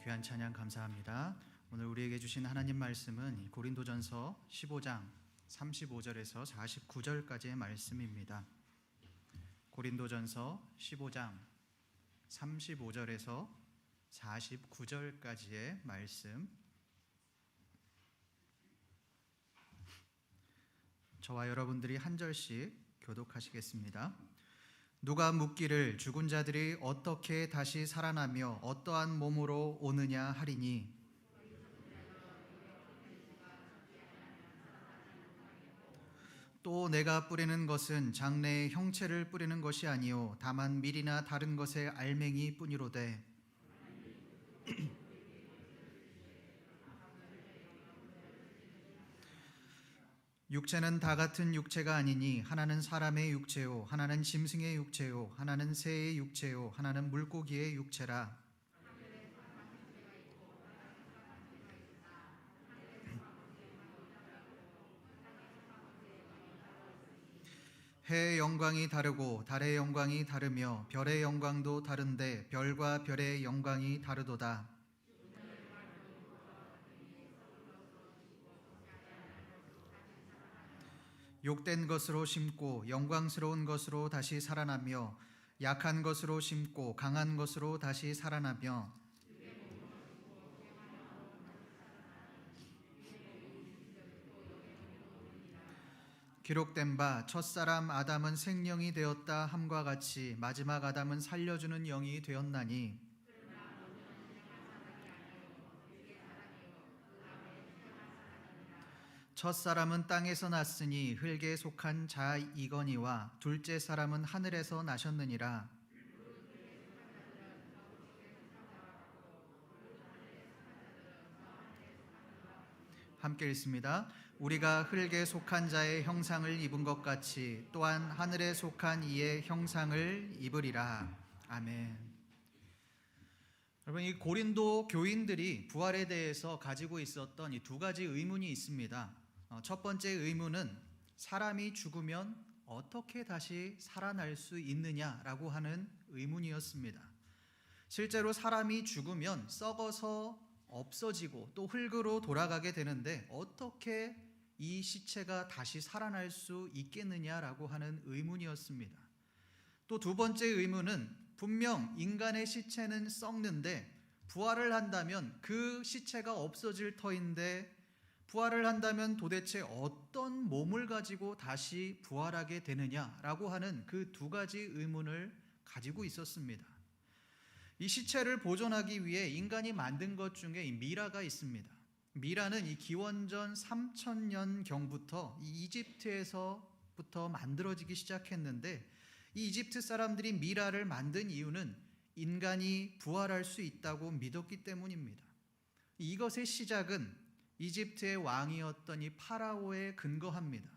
귀한 찬양 감사합니다. 오늘 우리에게 주신 하나님 말씀은 고린도전서 15장 35절에서 49절까지의 말씀입니다. 고린도전서 15장 35절에서 49절까지의 말씀, 저와 여러분들이 한 절씩 교독하시겠습니다. 누가 묻기를 죽은 자들이 어떻게 다시 살아나며 어떠한 몸으로 오느냐 하리니, 또 내가 뿌리는 것은 장래의 형체를 뿌리는 것이 아니요 다만 밀이나 다른 것의 알맹이 뿐이로되, 육체는 다 같은 육체가 아니니 하나는 사람의 육체요 하나는 짐승의 육체요 하나는 새의 육체요 하나는 물고기의 육체라. 해의 영광이 다르고 달의 영광이 다르며 별의 영광도 다른데 별과 별의 영광이 다르도다. 욕된 것으로 심고 영광스러운 것으로 다시 살아나며, 약한 것으로 심고 강한 것으로 다시 살아나며, 기록된 바 첫사람 아담은 생령이 되었다 함과 같이 마지막 아담은 살려주는 영이 되었나니, 첫사람은 땅에서 났으니 흙에 속한 자이거니와 둘째 사람은 하늘에서 나셨느니라. 함께 읽습니다. 우리가 흙에 속한 자의 형상을 입은 것 같이 또한 하늘에 속한 이의 형상을 입으리라. 아멘. 여러분, 이 고린도 교인들이 부활에 대해서 가지고 있었던 이 두 가지 의문이 있습니다. 첫 번째 의문은 사람이 죽으면 어떻게 다시 살아날 수 있느냐라고 하는 의문이었습니다. 실제로 사람이 죽으면 썩어서 없어지고 또 흙으로 돌아가게 되는데 어떻게 이 시체가 다시 살아날 수 있겠느냐라고 하는 의문이었습니다. 또 두 번째 의문은 분명 인간의 시체는 썩는데 부활을 한다면 그 시체가 없어질 터인데, 부활을 한다면 도대체 어떤 몸을 가지고 다시 부활하게 되느냐라고 하는 그 두 가지 의문을 가지고 있었습니다. 이 시체를 보존하기 위해 인간이 만든 것 중에 이 미라가 있습니다. 미라는 이 기원전 3000년경부터 이 이집트에서부터 만들어지기 시작했는데, 이 이집트 사람들이 미라를 만든 이유는 인간이 부활할 수 있다고 믿었기 때문입니다. 이것의 시작은 이집트의 왕이었던 이 파라오에 근거합니다.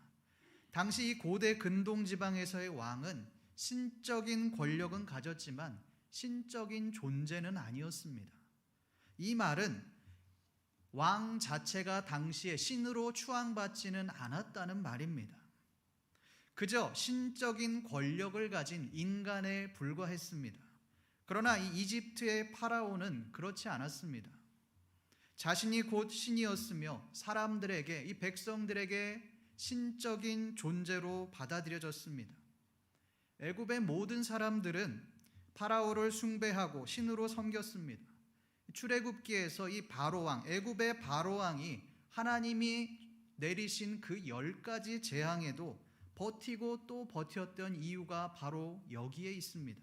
당시 이 고대 근동 지방에서의 왕은 신적인 권력은 가졌지만 신적인 존재는 아니었습니다. 이 말은 왕 자체가 당시에 신으로 추앙받지는 않았다는 말입니다. 그저 신적인 권력을 가진 인간에 불과했습니다. 그러나 이 이집트의 파라오는 그렇지 않았습니다. 자신이 곧 신이었으며 사람들에게, 이 백성들에게 신적인 존재로 받아들여졌습니다. 애굽의 모든 사람들은 파라오를 숭배하고 신으로 섬겼습니다. 출애굽기에서 이 바로왕, 애굽의 바로왕이 하나님이 내리신 그 10가지 재앙에도 버티고 또 버텼던 이유가 바로 여기에 있습니다.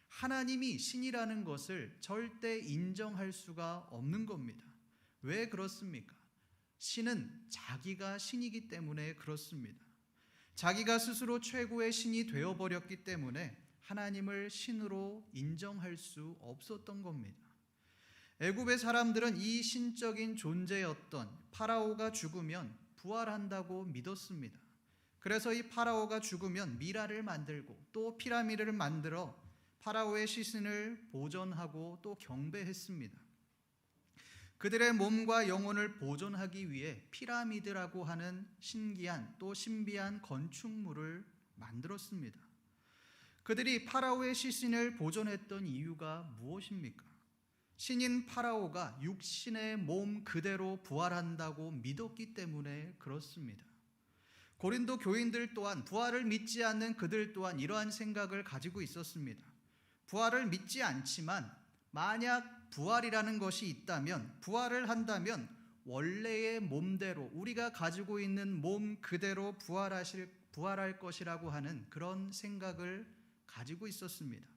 하나님이 신이라는 것을 절대 인정할 수가 없는 겁니다. 왜 그렇습니까? 신은 자기가 신이기 때문에 그렇습니다. 자기가 스스로 최고의 신이 되어버렸기 때문에 하나님을 신으로 인정할 수 없었던 겁니다. 애굽의 사람들은 이 신적인 존재였던 파라오가 죽으면 부활한다고 믿었습니다. 그래서 이 파라오가 죽으면 미라를 만들고 또 피라미드를 만들어 파라오의 시신을 보존하고 또 경배했습니다. 그들의 몸과 영혼을 보존하기 위해 피라미드라고 하는 신기한 또 신비한 건축물을 만들었습니다. 그들이 파라오의 시신을 보존했던 이유가 무엇입니까? 신인 파라오가 육신의 몸 그대로 부활한다고 믿었기 때문에 그렇습니다. 고린도 교인들 또한, 부활을 믿지 않는 그들 또한 이러한 생각을 가지고 있었습니다. 부활을 믿지 않지만 만약 부활이라는 것이 있다면, 부활을 한다면 원래의 몸대로, 우리가 가지고 있는 몸 그대로 부활할 것이라고 하는 그런 생각을 가지고 있었습니다.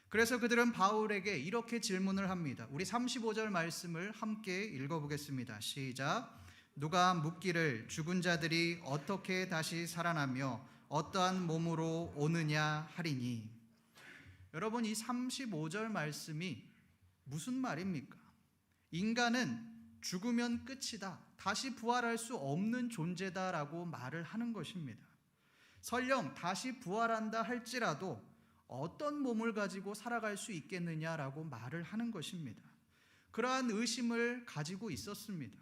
그래서 그들은 바울에게 이렇게 질문을 합니다. 우리 35절 말씀을 함께 읽어보겠습니다. 시작. 누가 묻기를 죽은 자들이 어떻게 다시 살아나며 어떠한 몸으로 오느냐 하리니. 여러분, 이 35절 말씀이 무슨 말입니까? 인간은 죽으면 끝이다, 다시 부활할 수 없는 존재다라고 말을 하는 것입니다. 설령 다시 부활한다 할지라도 어떤 몸을 가지고 살아갈 수 있겠느냐라고 말을 하는 것입니다. 그러한 의심을 가지고 있었습니다.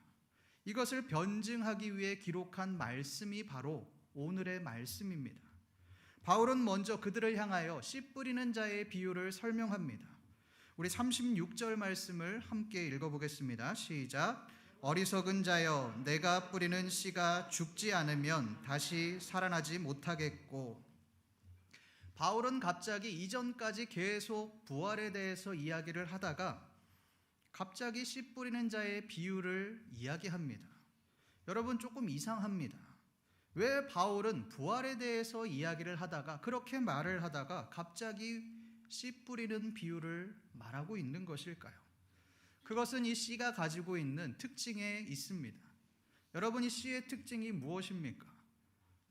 이것을 변증하기 위해 기록한 말씀이 바로 오늘의 말씀입니다. 바울은 먼저 그들을 향하여 씨 뿌리는 자의 비유를 설명합니다. 우리 36절 말씀을 함께 읽어보겠습니다. 시작. 어리석은 자여, 내가 뿌리는 씨가 죽지 않으면 다시 살아나지 못하겠고. 바울은 갑자기 이전까지 계속 부활에 대해서 이야기를 하다가 갑자기 씨 뿌리는 자의 비유를 이야기합니다. 여러분, 조금 이상합니다. 왜 바울은 부활에 대해서 이야기를 하다가, 그렇게 말을 하다가 갑자기 씨 뿌리는 비유를 말하고 있는 것일까요? 그것은 이 씨가 가지고 있는 특징에 있습니다. 여러분, 이 씨의 특징이 무엇입니까?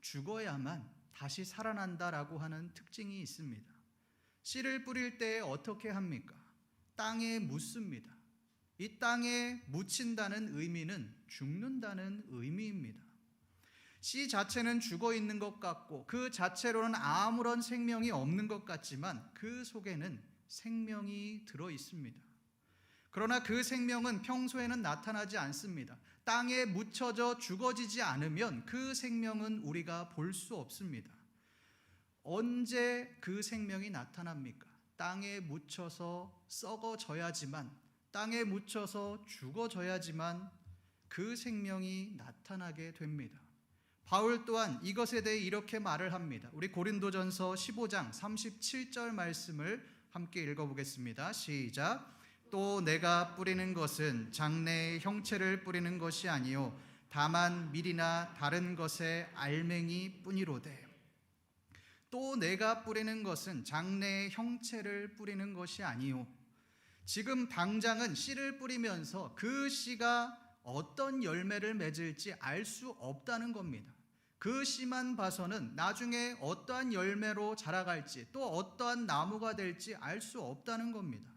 죽어야만 다시 살아난다라고 하는 특징이 있습니다. 씨를 뿌릴 때 어떻게 합니까? 땅에 묻습니다. 이 땅에 묻힌다는 의미는 죽는다는 의미입니다. 씨 자체는 죽어 있는 것 같고 그 자체로는 아무런 생명이 없는 것 같지만 그 속에는 생명이 들어 있습니다. 그러나 그 생명은 평소에는 나타나지 않습니다. 땅에 묻혀져 죽어지지 않으면 그 생명은 우리가 볼 수 없습니다. 언제 그 생명이 나타납니까? 땅에 묻혀서 썩어져야지만, 땅에 묻혀서 죽어져야지만 그 생명이 나타나게 됩니다. 바울 또한 이것에 대해 이렇게 말을 합니다. 우리 고린도전서 15장 37절 말씀을 함께 읽어보겠습니다. 시작. 또 내가 뿌리는 것은 장래의 형체를 뿌리는 것이 아니요 다만 밀이나 다른 것의 알맹이 뿐이로되. 또 내가 뿌리는 것은 장래의 형체를 뿌리는 것이 아니요, 지금 당장은 씨를 뿌리면서 그 씨가 어떤 열매를 맺을지 알 수 없다는 겁니다. 그 씨만 봐서는 나중에 어떠한 열매로 자라갈지 또 어떠한 나무가 될지 알 수 없다는 겁니다.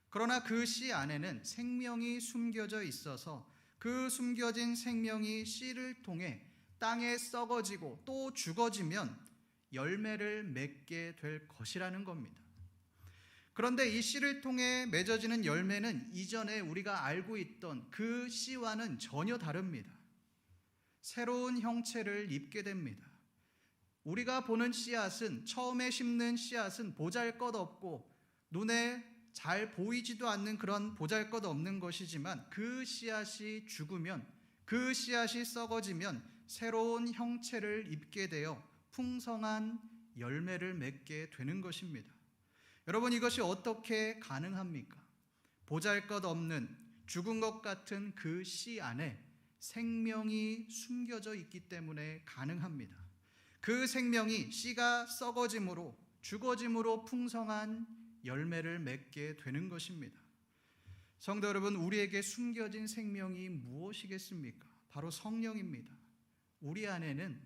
그러나 그 씨 안에는 생명이 숨겨져 있어서 그 숨겨진 생명이 씨를 통해 땅에 썩어지고 또 죽어지면 열매를 맺게 될 것이라는 겁니다. 그런데 이 씨를 통해 맺어지는 열매는 이전에 우리가 알고 있던 그 씨와는 전혀 다릅니다. 새로운 형체를 입게 됩니다. 우리가 보는 씨앗은, 처음에 심는 씨앗은 보잘것없고 눈에 잘 보이지도 않는 그런 보잘것없는 것이지만 그 씨앗이 죽으면, 그 씨앗이 썩어지면 새로운 형체를 입게 되어 풍성한 열매를 맺게 되는 것입니다. 여러분, 이것이 어떻게 가능합니까? 보잘것없는 죽은 것 같은 그 씨 안에 생명이 숨겨져 있기 때문에 가능합니다. 그 생명이 씨가 썩어짐으로, 죽어짐으로 풍성한 열매를 맺게 되는 것입니다. 성도 여러분, 우리에게 숨겨진 생명이 무엇이겠습니까? 바로 성령입니다. 우리 안에는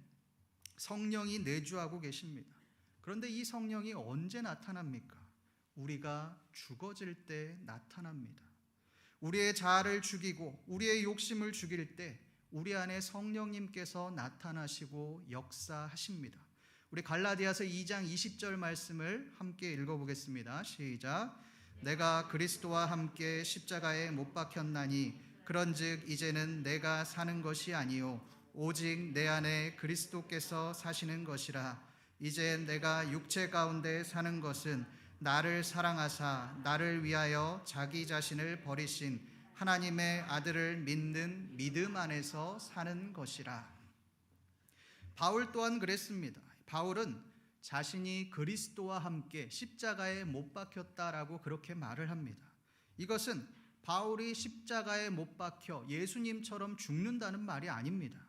성령이 내주하고 계십니다. 그런데 이 성령이 언제 나타납니까? 우리가 죽어질 때 나타납니다. 우리의 자아를 죽이고 우리의 욕심을 죽일 때 우리 안에 성령님께서 나타나시고 역사하십니다. 우리 갈라디아서 2장 20절 말씀을 함께 읽어보겠습니다. 시작. 내가 그리스도와 함께 십자가에 못 박혔나니 그런즉 이제는 내가 사는 것이 아니요 오직 내 안에 그리스도께서 사시는 것이라. 이제 내가 육체 가운데 사는 것은 나를 사랑하사 나를 위하여 자기 자신을 버리신 하나님의 아들을 믿는 믿음 안에서 사는 것이라. 바울 또한 그랬습니다. 바울은 자신이 그리스도와 함께 십자가에 못 박혔다라고 그렇게 말을 합니다. 이것은 바울이 십자가에 못 박혀 예수님처럼 죽는다는 말이 아닙니다.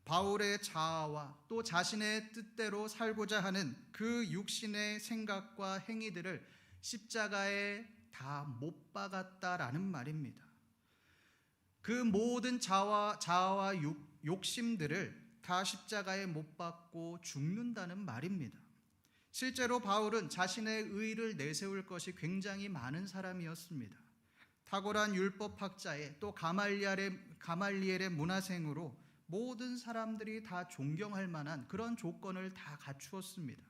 바울의 자아와 또 자신의 뜻대로 살고자 하는 그 육신의 생각과 행위들을 십자가에 다 못 박았다라는 말입니다. 그 모든 자아와 욕심들을 다 십자가에 못 박고 죽는다는 말입니다. 실제로 바울은 자신의 의를 내세울 것이 굉장히 많은 사람이었습니다. 탁월한 율법학자의 또 가말리엘의 문화생으로 모든 사람들이 다 존경할 만한 그런 조건을 다 갖추었습니다.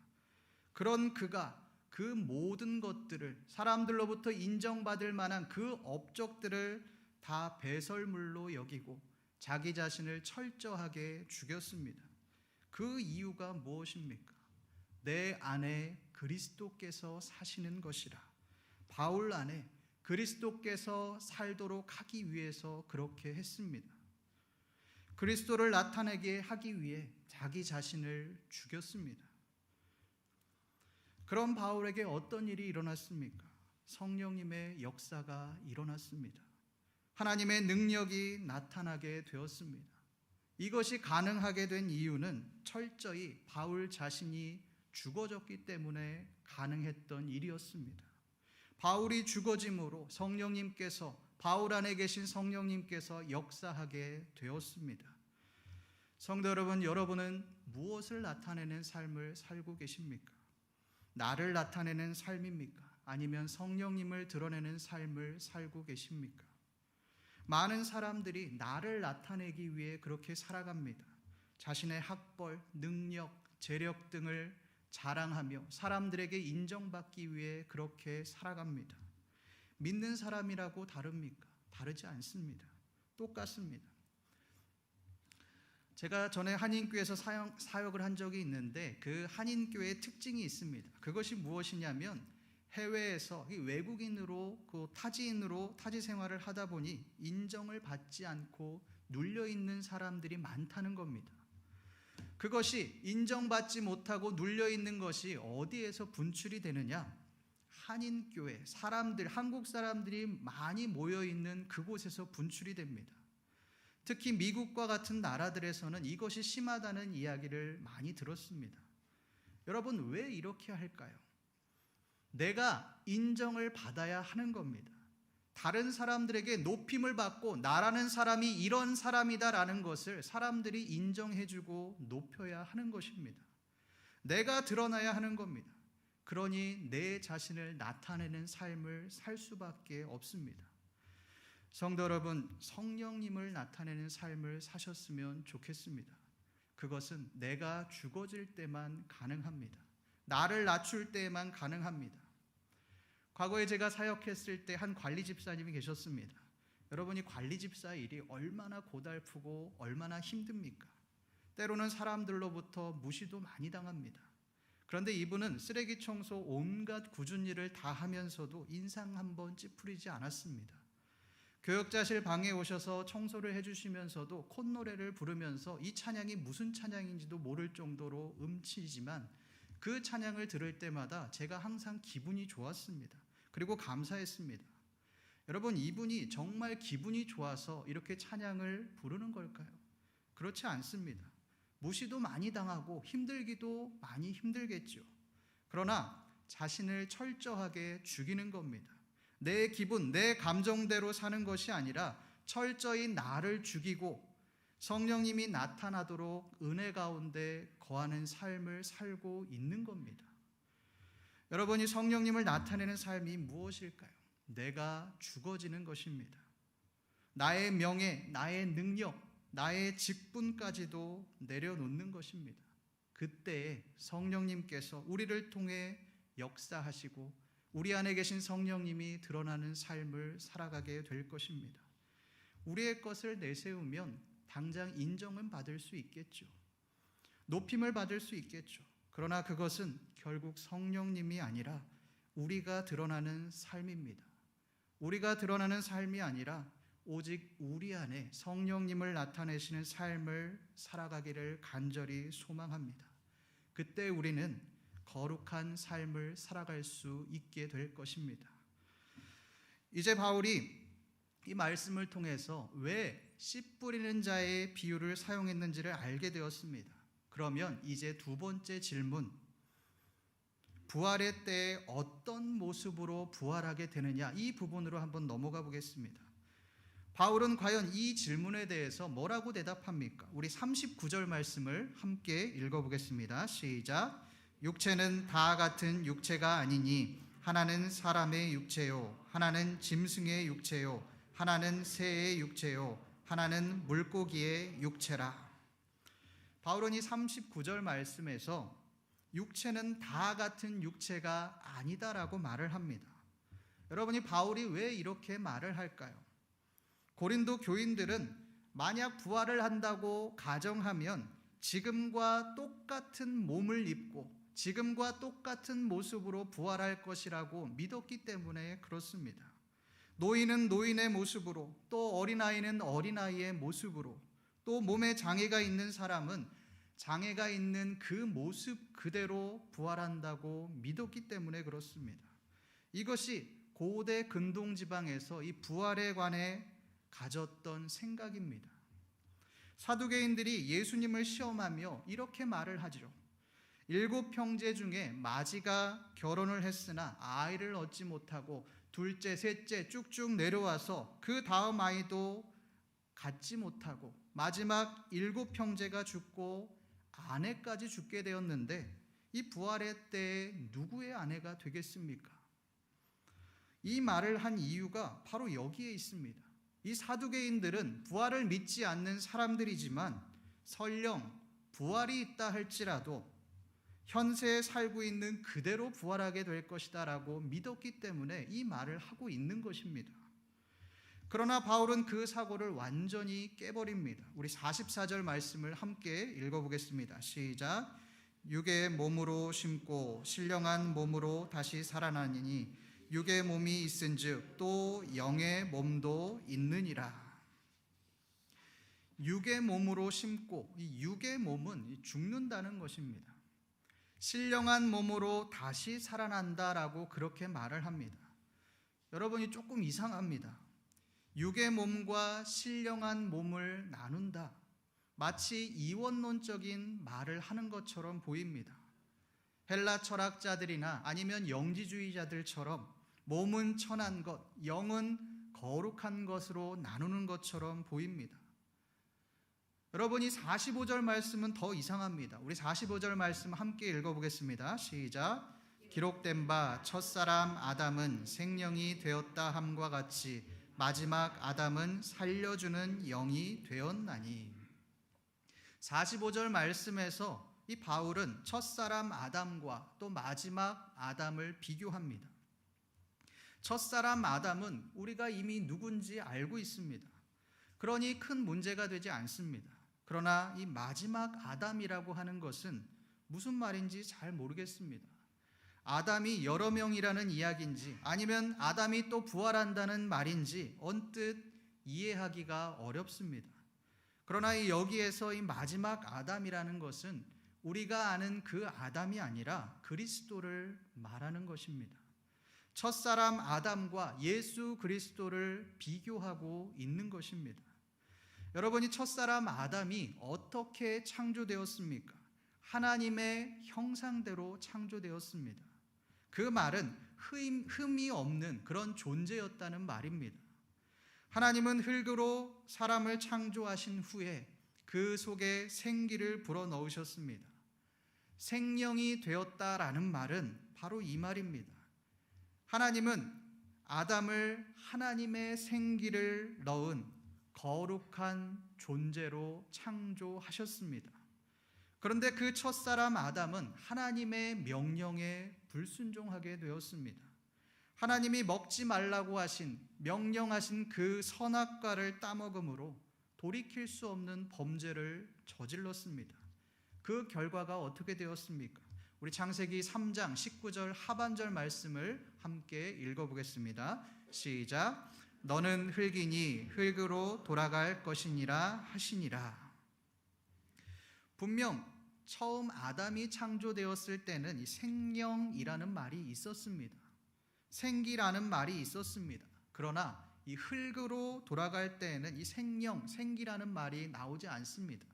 그런 그가 그 모든 것들을 사람들로부터 인정받을 만한 그 업적들을 다 배설물로 여기고 자기 자신을 철저하게 죽였습니다. 그 이유가 무엇입니까? 내 안에 그리스도께서 사시는 것이라. 바울 안에 그리스도께서 살도록 하기 위해서 그렇게 했습니다. 그리스도를 나타내게 하기 위해 자기 자신을 죽였습니다. 그런 바울에게 어떤 일이 일어났습니까? 성령님의 역사가 일어났습니다. 하나님의 능력이 나타나게 되었습니다. 이것이 가능하게 된 이유는 철저히 바울 자신이 죽어졌기 때문에 가능했던 일이었습니다. 바울이 죽어짐으로 성령님께서 바울 안에 계신 성령님께서 역사하게 되었습니다. 성도 여러분, 여러분은 무엇을 나타내는 삶을 살고 계십니까? 나를 나타내는 삶입니까? 아니면 성령님을 드러내는 삶을 살고 계십니까? 많은 사람들이 나를 나타내기 위해 그렇게 살아갑니다. 자신의 학벌, 능력, 재력 등을 자랑하며 사람들에게 인정받기 위해 그렇게 살아갑니다. 믿는 사람이라고 다릅니까? 다르지 않습니다. 똑같습니다. 제가 전에 한인교회에서 사역을 한 적이 있는데 그 한인교회의 특징이 있습니다. 그것이 무엇이냐면 해외에서 외국인으로 타지인으로 타지 생활을 하다 보니 인정을 받지 않고 눌려있는 사람들이 많다는 겁니다. 그것이 인정받지 못하고 눌려있는 것이 어디에서 분출이 되느냐? 한인교회 사람들, 한국 사람들이 많이 모여있는 그곳에서 분출이 됩니다. 특히 미국과 같은 나라들에서는 이것이 심하다는 이야기를 많이 들었습니다. 여러분, 왜 이렇게 할까요? 내가 인정을 받아야 하는 겁니다. 다른 사람들에게 높임을 받고 나라는 사람이 이런 사람이다라는 것을 사람들이 인정해주고 높여야 하는 것입니다. 내가 드러나야 하는 겁니다. 그러니 내 자신을 나타내는 삶을 살 수밖에 없습니다. 성도 여러분, 성령님을 나타내는 삶을 사셨으면 좋겠습니다. 그것은 내가 죽어질 때만 가능합니다. 나를 낮출 때만 가능합니다. 과거에 제가 사역했을 때 한 관리 집사님이 계셨습니다. 여러분이 관리 집사 일이 얼마나 고달프고 얼마나 힘듭니까? 때로는 사람들로부터 무시도 많이 당합니다. 그런데 이분은 쓰레기 청소 온갖 굳은 일을 다 하면서도 인상 한번 찌푸리지 않았습니다. 교역자실 방에 오셔서 청소를 해주시면서도 콧노래를 부르면서 이 찬양이 무슨 찬양인지도 모를 정도로 음치지만 그 찬양을 들을 때마다 제가 항상 기분이 좋았습니다. 그리고 감사했습니다. 여러분, 이분이 정말 기분이 좋아서 이렇게 찬양을 부르는 걸까요? 그렇지 않습니다. 무시도 많이 당하고 힘들기도 많이 힘들겠죠. 그러나 자신을 철저하게 죽이는 겁니다. 내 기분, 내 감정대로 사는 것이 아니라 철저히 나를 죽이고 성령님이 나타나도록 은혜 가운데 거하는 삶을 살고 있는 겁니다. 여러분이 성령님을 나타내는 삶이 무엇일까요? 내가 죽어지는 것입니다. 나의 명예, 나의 능력, 나의 직분까지도 내려놓는 것입니다. 그때에 성령님께서 우리를 통해 역사하시고 우리 안에 계신 성령님이 드러나는 삶을 살아가게 될 것입니다. 우리의 것을 내세우면 당장 인정은 받을 수 있겠죠. 높임을 받을 수 있겠죠. 그러나 그것은 결국 성령님이 아니라 우리가 드러나는 삶입니다. 우리가 드러나는 삶이 아니라 오직 우리 안에 성령님을 나타내시는 삶을 살아가기를 간절히 소망합니다. 그때 우리는 거룩한 삶을 살아갈 수 있게 될 것입니다. 이제 바울이 이 말씀을 통해서 왜 씨 뿌리는 자의 비유를 사용했는지를 알게 되었습니다. 그러면 이제 두 번째 질문, 부활의 때에 어떤 모습으로 부활하게 되느냐, 이 부분으로 한번 넘어가 보겠습니다. 바울은 과연 이 질문에 대해서 뭐라고 대답합니까? 우리 39절 말씀을 함께 읽어보겠습니다. 시작. 육체는 다 같은 육체가 아니니 하나는 사람의 육체요, 하나는 짐승의 육체요, 하나는 새의 육체요, 하나는 물고기의 육체라. 바울은 이 39절 말씀에서 육체는 다 같은 육체가 아니다라고 말을 합니다. 여러분이 바울이 왜 이렇게 말을 할까요? 고린도 교인들은 만약 부활을 한다고 가정하면 지금과 똑같은 몸을 입고 지금과 똑같은 모습으로 부활할 것이라고 믿었기 때문에 그렇습니다. 노인은 노인의 모습으로, 또 어린아이는 어린아이의 모습으로, 또 몸에 장애가 있는 사람은 장애가 있는 그 모습 그대로 부활한다고 믿었기 때문에 그렇습니다. 이것이 고대 근동지방에서 이 부활에 관해 가졌던 생각입니다. 사두개인들이 예수님을 시험하며 이렇게 말을 하죠. 7 형제 중에 마지가 결혼을 했으나 아이를 얻지 못하고 둘째, 셋째 쭉쭉 내려와서 그 다음 아이도 갖지 못하고 마지막 7 형제가 죽고 아내까지 죽게 되었는데 이 부활의 때에 누구의 아내가 되겠습니까? 이 말을 한 이유가 바로 여기에 있습니다. 이 사두개인들은 부활을 믿지 않는 사람들이지만 설령 부활이 있다 할지라도 현세에 살고 있는 그대로 부활하게 될 것이다 라고 믿었기 때문에 이 말을 하고 있는 것입니다. 그러나 바울은 그 사고를 완전히 깨버립니다. 우리 44절 말씀을 함께 읽어보겠습니다. 시작. 육의 몸으로 심고 신령한 몸으로 다시 살아나니 육의 몸이 있은즉 또 영의 몸도 있느니라. 육의 몸으로 심고, 이 육의 몸은 죽는다는 것입니다. 신령한 몸으로 다시 살아난다라고 그렇게 말을 합니다. 여러분이 조금 이상합니다. 육의 몸과 신령한 몸을 나눈다. 마치 이원론적인 말을 하는 것처럼 보입니다. 헬라 철학자들이나 아니면 영지주의자들처럼 몸은 천한 것, 영은 거룩한 것으로 나누는 것처럼 보입니다. 여러분이 45절 말씀은 더 이상합니다. 우리 45절 말씀 함께 읽어보겠습니다. 시작. 기록된 바 첫사람 아담은 생령이 되었다 함과 같이 마지막 아담은 살려주는 영이 되었나니. 45절 말씀에서 이 바울은 첫사람 아담과 또 마지막 아담을 비교합니다. 첫사람 아담은 우리가 이미 누군지 알고 있습니다. 그러니 큰 문제가 되지 않습니다. 그러나 이 마지막 아담이라고 하는 것은 무슨 말인지 잘 모르겠습니다. 아담이 여러 명이라는 이야기인지 아니면 아담이 또 부활한다는 말인지 언뜻 이해하기가 어렵습니다. 그러나 여기에서 이 마지막 아담이라는 것은 우리가 아는 그 아담이 아니라 그리스도를 말하는 것입니다. 첫사람 아담과 예수 그리스도를 비교하고 있는 것입니다. 여러분이 첫사람 아담이 어떻게 창조되었습니까? 하나님의 형상대로 창조되었습니다. 그 말은 흠이 없는 그런 존재였다는 말입니다. 하나님은 흙으로 사람을 창조하신 후에 그 속에 생기를 불어넣으셨습니다. 생명이 되었다라는 말은 바로 이 말입니다. 하나님은 아담을 하나님의 생기를 넣은 거룩한 존재로 창조하셨습니다. 그런데 그 첫사람 아담은 하나님의 명령에 불순종하게 되었습니다. 하나님이 먹지 말라고 하신, 명령하신 그 선악과를 따먹음으로 돌이킬 수 없는 범죄를 저질렀습니다. 그 결과가 어떻게 되었습니까? 우리 창세기 3장 19절 하반절 말씀을 함께 읽어보겠습니다. 시작. 너는 흙이니 흙으로 돌아갈 것이니라 하시니라. 분명 처음 아담이 창조되었을 때는 이 생명이라는 말이 있었습니다. 생기라는 말이 있었습니다. 그러나 이 흙으로 돌아갈 때에는 이 생기라는 말이 나오지 않습니다.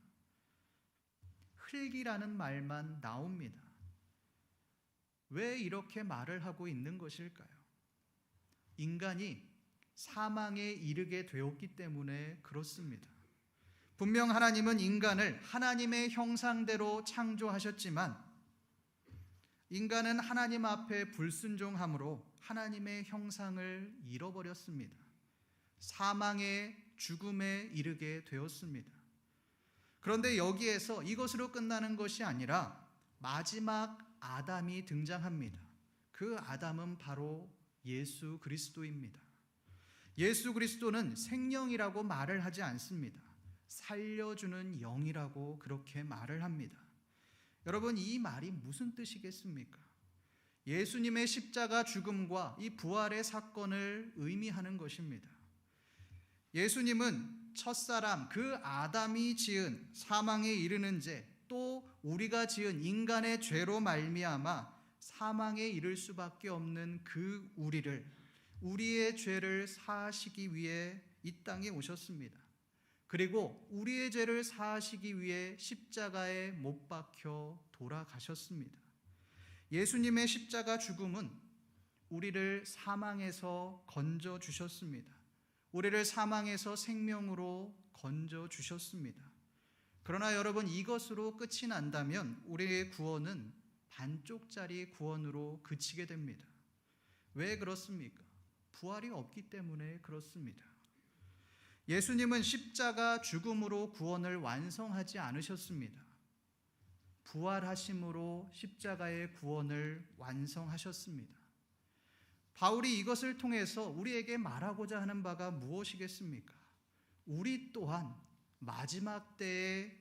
흙이라는 말만 나옵니다. 왜 이렇게 말을 하고 있는 것일까요? 인간이 사망에 이르게 되었기 때문에 그렇습니다. 분명 하나님은 인간을 하나님의 형상대로 창조하셨지만 인간은 하나님 앞에 불순종함으로 하나님의 형상을 잃어버렸습니다. 사망의 죽음에 이르게 되었습니다. 그런데 여기에서 이것으로 끝나는 것이 아니라 마지막 아담이 등장합니다. 그 아담은 바로 예수 그리스도입니다. 예수 그리스도는 생명이라고 말을 하지 않습니다. 살려주는 영이라고 그렇게 말을 합니다. 여러분, 이 말이 무슨 뜻이겠습니까? 예수님의 십자가 죽음과 이 부활의 사건을 의미하는 것입니다. 예수님은 첫사람 그 아담이 지은 사망에 이르는 죄, 또 우리가 지은 인간의 죄로 말미암아 사망에 이를 수밖에 없는 그 우리의 죄를 사하시기 위해 이 땅에 오셨습니다. 그리고 우리의 죄를 사하시기 위해 십자가에 못 박혀 돌아가셨습니다. 예수님의 십자가 죽음은 우리를 사망에서 건져 주셨습니다. 우리를 사망에서 생명으로 건져 주셨습니다. 그러나 여러분, 이것으로 끝이 난다면 우리의 구원은 반쪽짜리 구원으로 그치게 됩니다. 왜 그렇습니까? 부활이 없기 때문에 그렇습니다. 예수님은 십자가 죽음으로 구원을 완성하지 않으셨습니다. 부활하심으로 십자가의 구원을 완성하셨습니다. 바울이 이것을 통해서 우리에게 말하고자 하는 바가 무엇이겠습니까? 우리 또한 마지막 때에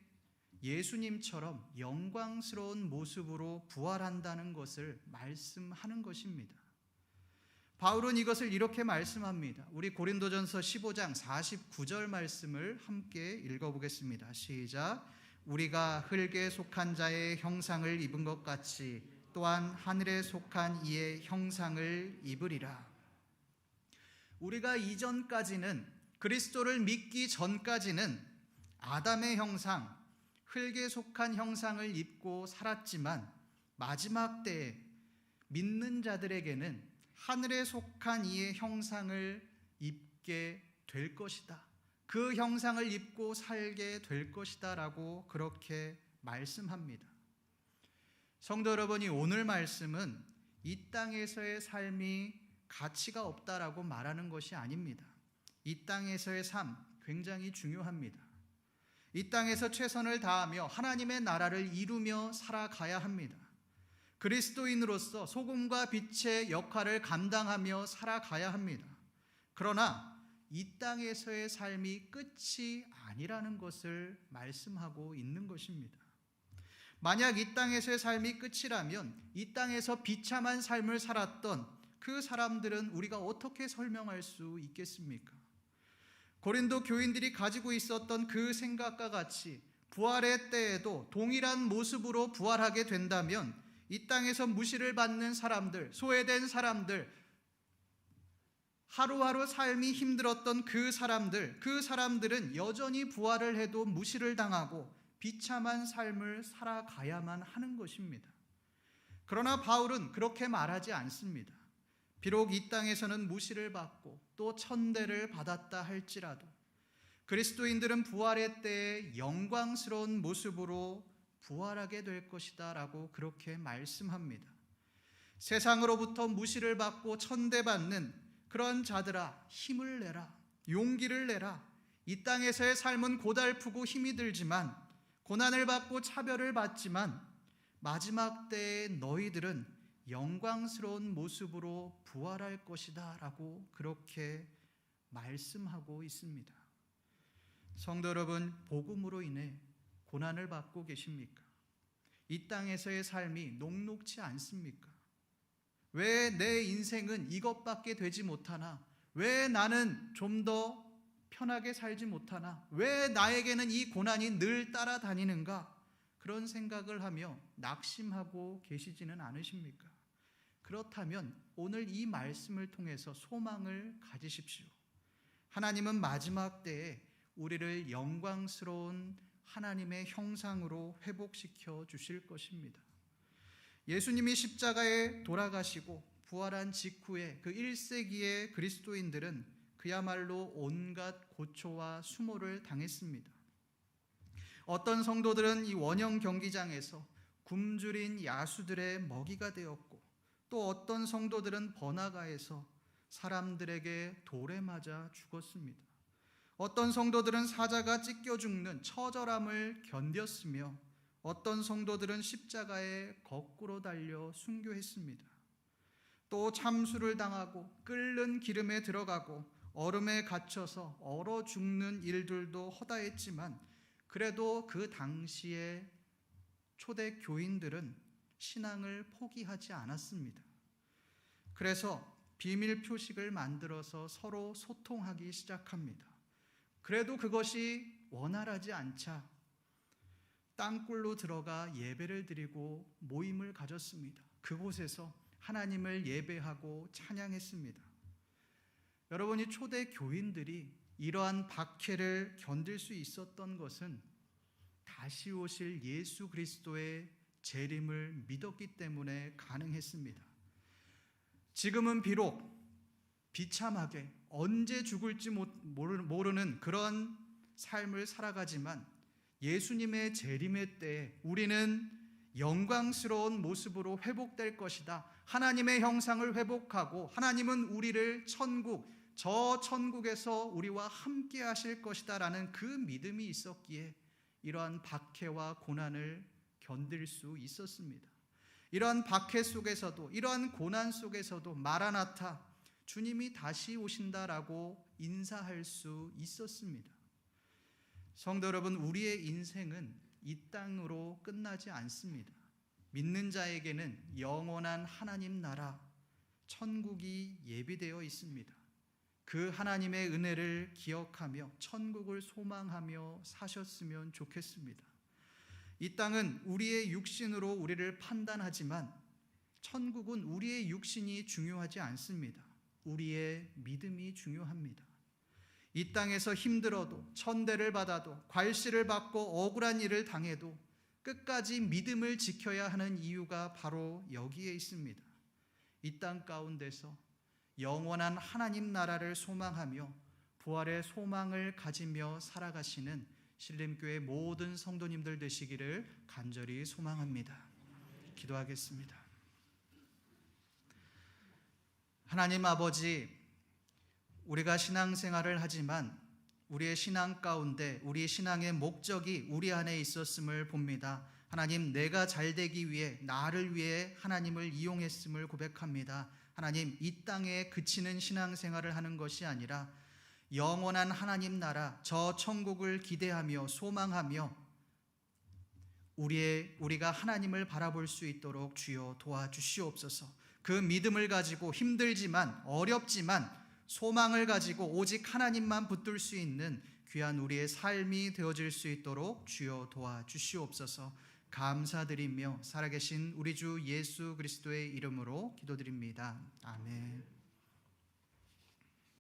예수님처럼 영광스러운 모습으로 부활한다는 것을 말씀하는 것입니다. 바울은 이것을 이렇게 말씀합니다. 우리 고린도전서 15장 49절 말씀을 함께 읽어보겠습니다. 시작. 우리가 흙에 속한 자의 형상을 입은 것 같이 또한 하늘에 속한 이의 형상을 입으리라. 우리가 이전까지는, 그리스도를 믿기 전까지는 아담의 형상, 흙에 속한 형상을 입고 살았지만 마지막 때에 믿는 자들에게는 하늘에 속한 이의 형상을 입게 될 것이다. 그 형상을 입고 살게 될 것이다 라고 그렇게 말씀합니다. 성도 여러분이, 오늘 말씀은 이 땅에서의 삶이 가치가 없다라고 말하는 것이 아닙니다. 이 땅에서의 삶 굉장히 중요합니다. 이 땅에서 최선을 다하며 하나님의 나라를 이루며 살아가야 합니다. 그리스도인으로서 소금과 빛의 역할을 감당하며 살아가야 합니다. 그러나 이 땅에서의 삶이 끝이 아니라는 것을 말씀하고 있는 것입니다. 만약 이 땅에서의 삶이 끝이라면 이 땅에서 비참한 삶을 살았던 그 사람들은 우리가 어떻게 설명할 수 있겠습니까? 고린도 교인들이 가지고 있었던 그 생각과 같이 부활의 때에도 동일한 모습으로 부활하게 된다면 이 땅에서 무시를 받는 사람들, 소외된 사람들, 하루하루 삶이 힘들었던 그 사람들은 여전히 부활을 해도 무시를 당하고 비참한 삶을 살아가야만 하는 것입니다. 그러나 바울은 그렇게 말하지 않습니다. 비록 이 땅에서는 무시를 받고 또 천대를 받았다 할지라도 그리스도인들은 부활의 때에 영광스러운 모습으로 부활하게 될 것이다 라고 그렇게 말씀합니다. 세상으로부터 무시를 받고 천대받는 그런 자들아, 힘을 내라, 용기를 내라. 이 땅에서의 삶은 고달프고 힘이 들지만, 고난을 받고 차별을 받지만 마지막 때에 너희들은 영광스러운 모습으로 부활할 것이다 라고 그렇게 말씀하고 있습니다. 성도 여러분, 복음으로 인해 고난을 받고 계십니까? 이 땅에서의 삶이 녹록치 않습니까? 왜 내 인생은 이것밖에 되지 못하나? 왜 나는 좀 더 편하게 살지 못하나? 왜 나에게는 이 고난이 늘 따라다니는가? 그런 생각을 하며 낙심하고 계시지는 않으십니까? 그렇다면 오늘 이 말씀을 통해서 소망을 가지십시오. 하나님은 마지막 때에 우리를 영광스러운 하나님의 형상으로 회복시켜 주실 것입니다. 예수님이 십자가에 돌아가시고 부활한 직후에 그 1세기의 그리스도인들은 그야말로 온갖 고초와 수모를 당했습니다. 어떤 성도들은 이 원형 경기장에서 굶주린 야수들의 먹이가 되었고, 또 어떤 성도들은 번화가에서 사람들에게 돌에 맞아 죽었습니다. 어떤 성도들은 사자가 찢겨 죽는 처절함을 견뎠으며, 어떤 성도들은 십자가에 거꾸로 달려 순교했습니다. 또 참수를 당하고 끓는 기름에 들어가고 얼음에 갇혀서 얼어 죽는 일들도 허다했지만, 그래도 그 당시에 초대 교인들은 신앙을 포기하지 않았습니다. 그래서 비밀 표식을 만들어서 서로 소통하기 시작합니다. 그래도 그것이 원활하지 않자 땅굴로 들어가 예배를 드리고 모임을 가졌습니다. 그곳에서 하나님을 예배하고 찬양했습니다. 여러분이 초대 교인들이 이러한 박해를 견딜 수 있었던 것은 다시 오실 예수 그리스도의 재림을 믿었기 때문에 가능했습니다. 지금은 비록 비참하게 언제 죽을지 모르는 그런 삶을 살아가지만, 예수님의 재림의 때에 우리는 영광스러운 모습으로 회복될 것이다. 하나님의 형상을 회복하고 하나님은 우리를 저 천국에서 우리와 함께 하실 것이다 라는 그 믿음이 있었기에 이러한 박해와 고난을 견딜 수 있었습니다. 이러한 박해 속에서도, 이러한 고난 속에서도 마라나타, 주님이 다시 오신다라고 인사할 수 있었습니다. 성도 여러분, 우리의 인생은 이 땅으로 끝나지 않습니다. 믿는 자에게는 영원한 하나님 나라, 천국이 예비되어 있습니다. 그 하나님의 은혜를 기억하며 천국을 소망하며 사셨으면 좋겠습니다. 이 땅은 우리의 육신으로 우리를 판단하지만 천국은 우리의 육신이 중요하지 않습니다. 우리의 믿음이 중요합니다. 이 땅에서 힘들어도, 천대를 받아도, 괄시를 받고 억울한 일을 당해도 끝까지 믿음을 지켜야 하는 이유가 바로 여기에 있습니다. 이 땅 가운데서 영원한 하나님 나라를 소망하며 부활의 소망을 가지며 살아가시는 신림교회 모든 성도님들 되시기를 간절히 소망합니다. 기도하겠습니다. 하나님 아버지, 우리가 신앙생활을 하지만 우리의 신앙 가운데 우리의 신앙의 목적이 우리 안에 있었음을 봅니다. 하나님, 내가 잘되기 위해, 나를 위해 하나님을 이용했음을 고백합니다. 하나님, 이 땅에 그치는 신앙생활을 하는 것이 아니라 영원한 하나님 나라, 저 천국을 기대하며 소망하며 우리가 하나님을 바라볼 수 있도록 주여 도와주시옵소서. 그 믿음을 가지고 힘들지만, 어렵지만 소망을 가지고 오직 하나님만 붙들 수 있는 귀한 우리의 삶이 되어질 수 있도록 주여 도와주시옵소서. 감사드리며 살아계신 우리 주 예수 그리스도의 이름으로 기도드립니다. 아멘.